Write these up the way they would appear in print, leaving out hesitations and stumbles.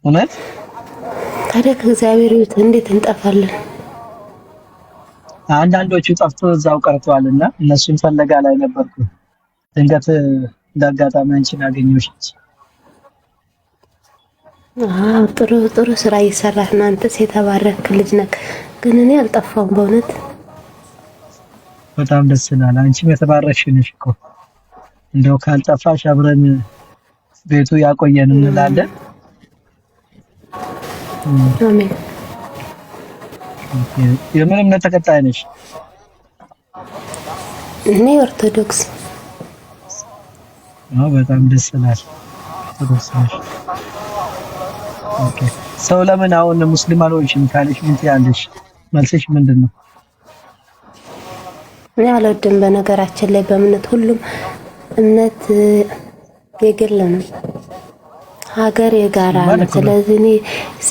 እውነት ታዲያ ከእግዚአብሔር ቤት እንዴት እንጠፋለን? አንዳንዶቹ ጠፍቶ እዛው ቀርተዋልና እነሱን ፈለጋ ላይ ነበርኩ። ድንገት እንዳጋጣሚ አንቺን አገኘሁሽ። ጥሩ ጥሩ ስራ እየሰራህ ነው። አንተስ የተባረክ ልጅ ነህ። ግን እኔ አልጠፋሁም በእውነት በጣም ደስ ይላል። አንቺም የተባረክሽ ነሽ እኮ። እንደው ካልጠፋሽ አብረን ቤቱ ያቆየን እንላለን። አሜን። የምን እምነት ተከታይ ነሽ? እኔ ኦርቶዶክስ። በጣም ደስ ይላል። ኦርቶዶክስ ነሽ። ኦኬ። ሰው ለምን አሁን ሙስሊም አልሆንሽም ካለሽ ምን ትያለሽ? መልስሽ ምንድን ነው? እኔ አልወድም። በነገራችን ላይ በእምነት ሁሉም እምነት የግል ነው፣ ሀገር የጋራ ነው። ስለዚህ እኔ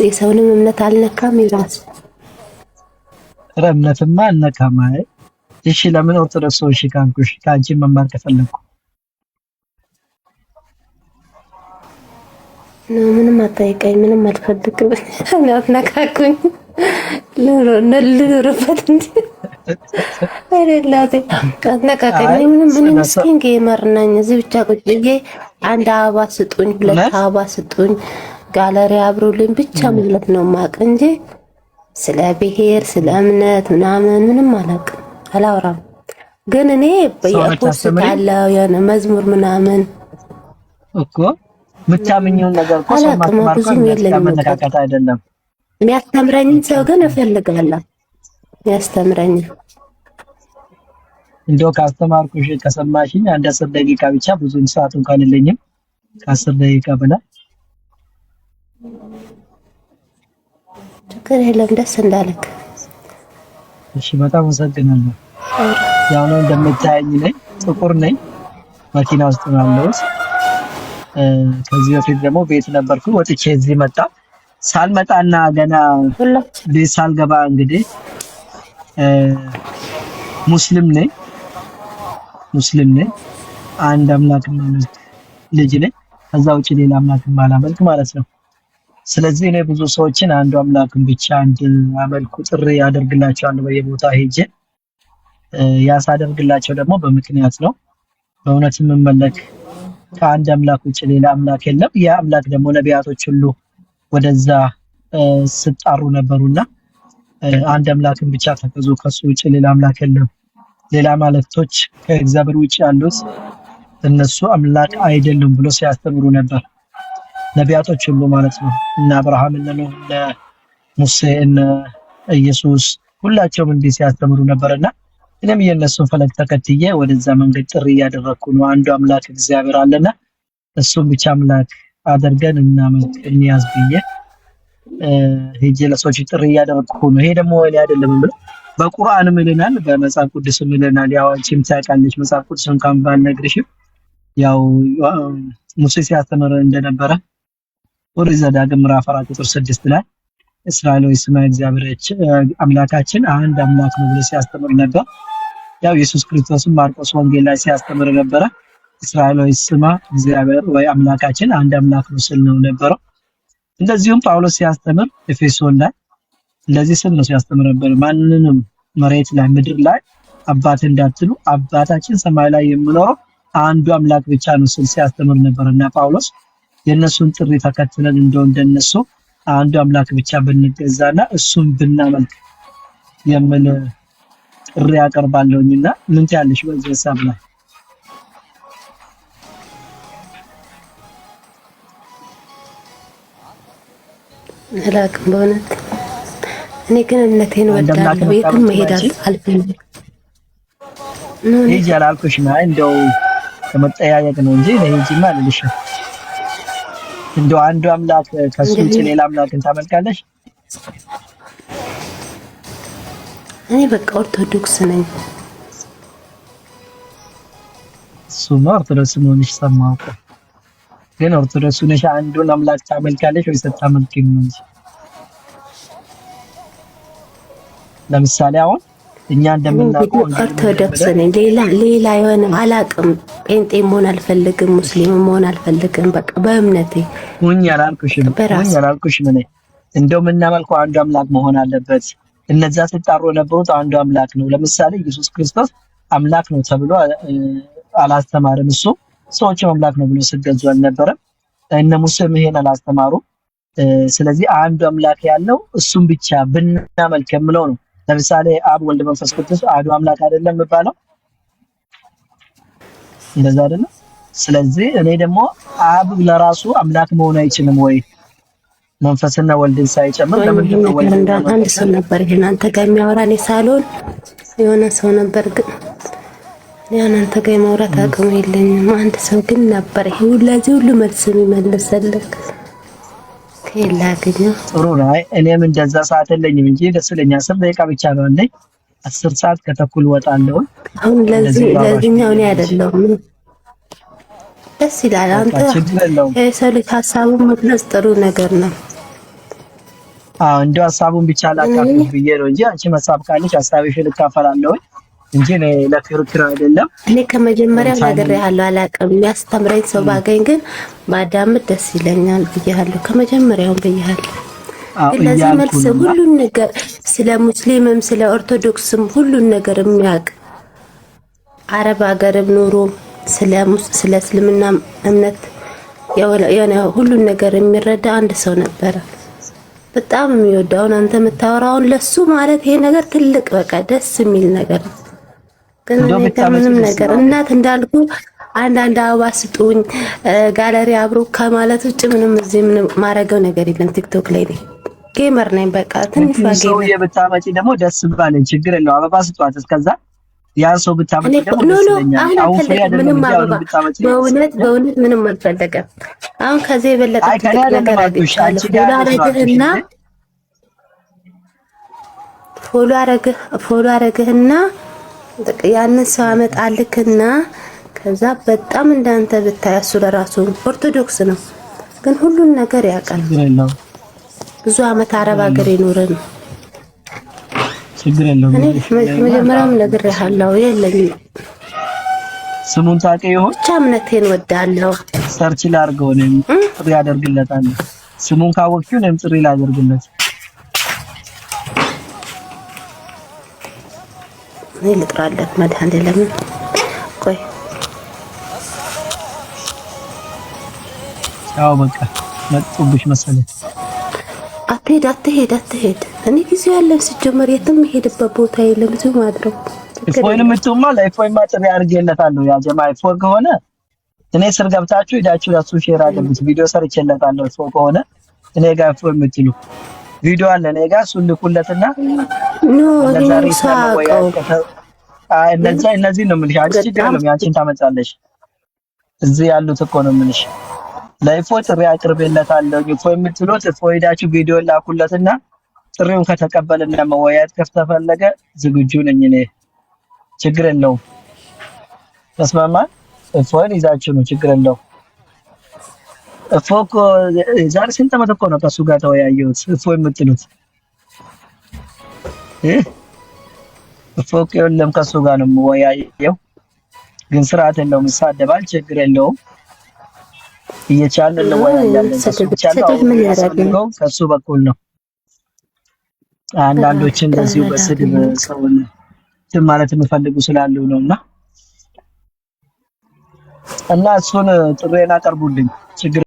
የሰውንም እምነት አልነካም። ይራስ እምነትማ አልነካም። እሺ ለምን ኦርቶዶክስ ሆንሽ ካልኩሽ ከአንቺ መማር ከፈለኩ ምንም አጠይቀኝ፣ ምንም አልፈልግም። አትነካኩኝ፣ ልኑርበት እንጂ አይደላቴ አትነካካኝ። ምንም ምስኪን ጌመር ነኝ። እዚህ ብቻ ቁጭ ብዬ አንድ አበባ ስጡኝ፣ ሁለት አበባ ስጡኝ፣ ጋለሪ አብሩልኝ ብቻ ማለት ነው ማቅ እንጂ ስለ ብሔር ስለ እምነት ምንም አላውቅም፣ አላወራም። ግን እኔ በየፖስት ያለው የሆነ መዝሙር ምናምን እኮ ምታምኚውን ነገር እኮ ሰማት ማርኮ መነካካት አይደለም። የሚያስተምረኝን ሰው ግን እፈልጋለሁ። የሚያስተምረኝ እንደው ካስተማርኩሽ ከሰማሽኝ አንድ 10 ደቂቃ ብቻ ብዙም ሰዓት እንኳን የለኝም። ከ10 ደቂቃ በላይ ችግር የለም። ደስ እንዳለክ። እሺ በጣም አመሰግናለሁ። ያው ነው እንደምታየኝ ነኝ፣ ጥቁር ነኝ፣ መኪና ውስጥ ነው ያለሁት። ከዚህ በፊት ደግሞ ቤት ነበርኩ፣ ወጥቼ እዚህ መጣ። ሳልመጣና ገና ቤት ሳልገባ እንግዲህ ሙስሊም ነኝ አንድ አምላክ ማለት ልጅ ነኝ። ከዛ ውጪ ሌላ አምላክ ማላመልክ ማለት ነው። ስለዚህ እኔ ብዙ ሰዎችን አንዱ አምላክን ብቻ እንዲያመልኩ ጥሪ ያደርግላቸዋለሁ በየቦታው ሄጄ። ያሳደርግላቸው ደግሞ በምክንያት ነው። በእውነት የምመለክ ከአንድ አምላክ ውጭ ሌላ አምላክ የለም። ያ አምላክ ደግሞ ነቢያቶች ሁሉ ወደዛ ስጣሩ ነበሩና አንድ አምላክን ብቻ ተገዙ፣ ከሱ ውጭ ሌላ አምላክ የለም። ሌላ ማለክቶች ከእግዚአብሔር ውጭ ያሉት እነሱ አምላክ አይደሉም ብሎ ሲያስተምሩ ነበር ነቢያቶች ሁሉ ማለት ነው። እና አብርሃም እነ ኖህ እነ ሙሴ እነ ኢየሱስ ሁላቸውም እንዲህ ሲያስተምሩ ነበርና እኔም የነሱን ፈለግ ተከትዬ ወደዛ መንገድ ጥሪ እያደረኩ ነው። አንዱ አምላክ እግዚአብሔር አለና እሱም ብቻ አምላክ አድርገን እናመልክ እንያዝ ብዬ ሄጄ ለሰዎች ጥሪ እያደረኩ ነው። ይሄ ደግሞ እኔ አይደለም ብሎ በቁርአንም ይለናል፣ በመጽሐፍ ቅዱስም ይለናል። ያው አንቺም ታውቃለሽ መጽሐፍ ቅዱስን ካም ባልነግርሽም ያው ሙሴ ሲያስተምር እንደነበረ ኦሪት ዘዳግም ምዕራፍ 4 ቁጥር 6 ላይ እስራኤል ሆይ ስማ እግዚአብሔር አምላካችን አንድ አምላክ ነው ብሎ ሲያስተምር ነበር። ያው ኢየሱስ ክርስቶስም ማርቆስ ወንጌል ላይ ሲያስተምር ነበረ። እስራኤል ሆይ ስማ እግዚአብሔር ወይ አምላካችን አንድ አምላክ ነው ሲል ነው ነበረው። እንደዚሁም ጳውሎስ ሲያስተምር ኤፌሶን ላይ እንደዚህ ስል ነው ሲያስተምር ነበር። ማንንም መሬት ላይ ምድር ላይ አባት እንዳትሉ አባታችን ሰማይ ላይ የሚኖረው አንዱ አምላክ ብቻ ነው ሲል ሲያስተምር ነበርና ጳውሎስ የነሱን ጥሪ ተከትለን እንደነሱ አንዱ አምላክ ብቻ ብንገዛና እሱን ብናመልክ የምን ጥሪ ያቀርባለሁኝና ምን ትያለሽ በዚህ ሐሳብ ላይ? አላውቅም በእውነት እኔ ግን እምነቴን ወዳለሁ። የትም መሄድ አልፈልግም። ሂጂ አላልኩሽም። እንደው ከመጠያየቅ ነው እንጂ ለሂጂማ አልልሽም። እንደው አንዱ አምላክ ከሱ ውጭ ሌላ አምላክን ታመልካለሽ? እኔ በቃ ኦርቶዶክስ ነኝ። እሱማ ኦርቶዶክስ መሆንሽ ሰማሁ እኮ። ግን ኦርቶዶክስ ነሽ አንዱን አምላክ ታመልካለሽ ወይስ አታመልኪም ነው እንጂ። ለምሳሌ አሁን እኛ እንደምናውቀው ኦርቶዶክስ ነኝ። ሌላ የሆነ አላውቅም። ጴንጤ መሆን አልፈልግም፣ ሙስሊም መሆን አልፈልግም። በቃ በእምነቴ ሁኝ ያላልኩሽም እኔ እንደው የምናመልከው አንዱ አምላክ መሆን አለበት። እነዛ ሲጣሩ የነበሩት አንዱ አምላክ ነው። ለምሳሌ ኢየሱስ ክርስቶስ አምላክ ነው ተብሎ አላስተማርም። እሱ ሰዎችም አምላክ ነው ብሎ ሲገዙ አልነበረም። እነ ሙሴም ይሄን አላስተማሩ። ስለዚህ አንዱ አምላክ ያለው እሱም ብቻ ብናመልክ የምለው ነው። ለምሳሌ አብ፣ ወልድ፣ መንፈስ ቅዱስ አንዱ አምላክ አይደለም የሚባለው? እንደዛ አይደለም። ስለዚህ እኔ ደግሞ አብ ለራሱ አምላክ መሆን አይችልም ወይ? መንፈስና ወልድን ሳይጨምር ለምን ነው ወልድ? አንድ ሰው ነበር ይሄን አንተ ጋር የሚያወራ እኔ ሳልሆን የሆነ ሰው ነበር፣ ግን ያን አንተ ጋር የማውራት አቅሙ የለኝም። አንድ ሰው ግን ነበር ይሄ ለዚህ ሁሉ መልስ የሚመልስልክ ከላ ግን ጥሩ ነው። እኔም እንደዛ ሰዓት የለኝም እንጂ ደስ ይለኛል። 10 ደቂቃ ብቻ ነው አለኝ። 10 ሰዓት ከተኩል ወጣለሁ። አሁን ለዚህኛው እኔ አይደለሁም። ደስ ይላል። አንተ የሰው ልጅ ሀሳቡን መግለጽ ጥሩ ነገር ነው። እንደው ሀሳቡን ብቻ ላካፍል ብዬ ነው እንጂ አንቺ ሀሳብ ካለሽ ሀሳብሽን እካፈላለሁ እንጂ ለክርክር አይደለም። እኔ ከመጀመሪያው ነግሬሃለሁ፣ አላውቅም። የሚያስተምረኝ ሰው ባገኝ ግን ማዳመጥ ደስ ይለኛል ብዬሃለሁ። ከመጀመሪያው ብዬሃለሁ። ለዚህ መልስ ሁሉን ነገር ስለ ሙስሊምም ስለ ኦርቶዶክስም ሁሉን ነገር የሚያውቅ አረብ ሀገርም ኖሮ ስለ እስልምና እምነት የሆነ ሁሉን ነገር የሚረዳ አንድ ሰው ነበረ። በጣም የሚወዳውን አንተ የምታወራውን ለሱ ማለት ይሄ ነገር ትልቅ በቃ ደስ የሚል ነገር ነው። ግን ምንም ነገር እናት እንዳልኩ አንዳንድ አበባ ስጡኝ ጋለሪ አብሮ ከማለት ውጭ ምንም እዚህ ምንም ማረገው ነገር የለም። ቲክቶክ ላይ ነኝ፣ ጌመር ነኝ። በቃ ትንሽ ሰው የብታመጪ ደግሞ ደስ ባለኝ ችግር የለው። አበባ ስጧት። እስከዛ ያ ሰው ብታመጪ ደግሞ ደስ ይለኛል። አሁን ፍሬ አይደለም ብታመጪ በእውነት ምንም አልፈለገም። አሁን ከዚህ የበለጠ ነገር አድርግህና ፎሎ አረግህና ያንን ሰው አመጣልክና ከዛ በጣም እንዳንተ ብታይ እሱ ለራሱ ኦርቶዶክስ ነው፣ ግን ሁሉን ነገር ያውቃል። ብዙ አመት አረብ ሀገር ይኖረን ችግር የለውም። እኔ መጀመሪያም ነግሬሃለሁ የለኝም። ስሙን ታውቂው ይሆን? ብቻ እምነቴን ወዳለሁ። ሰርች ላድርገው ነው ጥሪ ያደርግለታል። ስሙን ካወቅሽው ነው ጥሪ ላደርግለት። እኔ ልጥራለት መድኃኒዓለም ቆይ ያው በቃ መጥቶብሽ መሰለኝ። አትሄድ። እኔ ጊዜው ያለን ሲጀመር የትም ሄድበት ቦታ የለም። እዚሁ ማድረግ እፎይንም ምትውማ ለእፎይማ ጥሪ አድርጌለታለሁ። ያ ጀማ እፎይ ከሆነ እኔ ስር ገብታችሁ ሄዳችሁ ለሱ ሼር አድርጉት። ቪዲዮ ሰርቼለታለሁ። እፎይ ከሆነ እኔ ጋር እፎይ የምትሉ ቪዲዮ አለ እኔ ጋር እሱን ልኩለትና እነዚህ ነው የምልሽ። አንቺ ችግር የለውም ያንቺን ታመጣለሽ። እዚህ ያሉት እኮ ነው የምልሽ። ለእፎይ ጥሪ አቅርቤለታለሁ። እፎይ የምትሉት እፎይ ሄዳችሁ ቪዲዮ ላኩለትና ጥሪውን ከተቀበልና መወያየት ከፈለገ ዝግጁ ነኝ እኔ። ችግር የለውም። ተስማማን? እፎይን ይዛችሁ ነው ችግር የለውም። እፎይ እኮ ዛሬ ስንት ዓመት እኮ ነው ከእሱ ጋር ተወያየሁት። እፎይ የምትሉት እፎይ እኮ የለም ከእሱ ጋር ነው የምወያየው፣ ግን ስርዓት የለውም። ይሳደባል። ችግር የለውም። እየቻልን እንወያያለን። ከእሱ በኩል ነው። አንዳንዶች እንደዚሁ በስድብ ሰውን ማለት የሚፈልጉ ስላሉ ነውና እና እሱን ጥሬን አቀርቡልኝ ችግር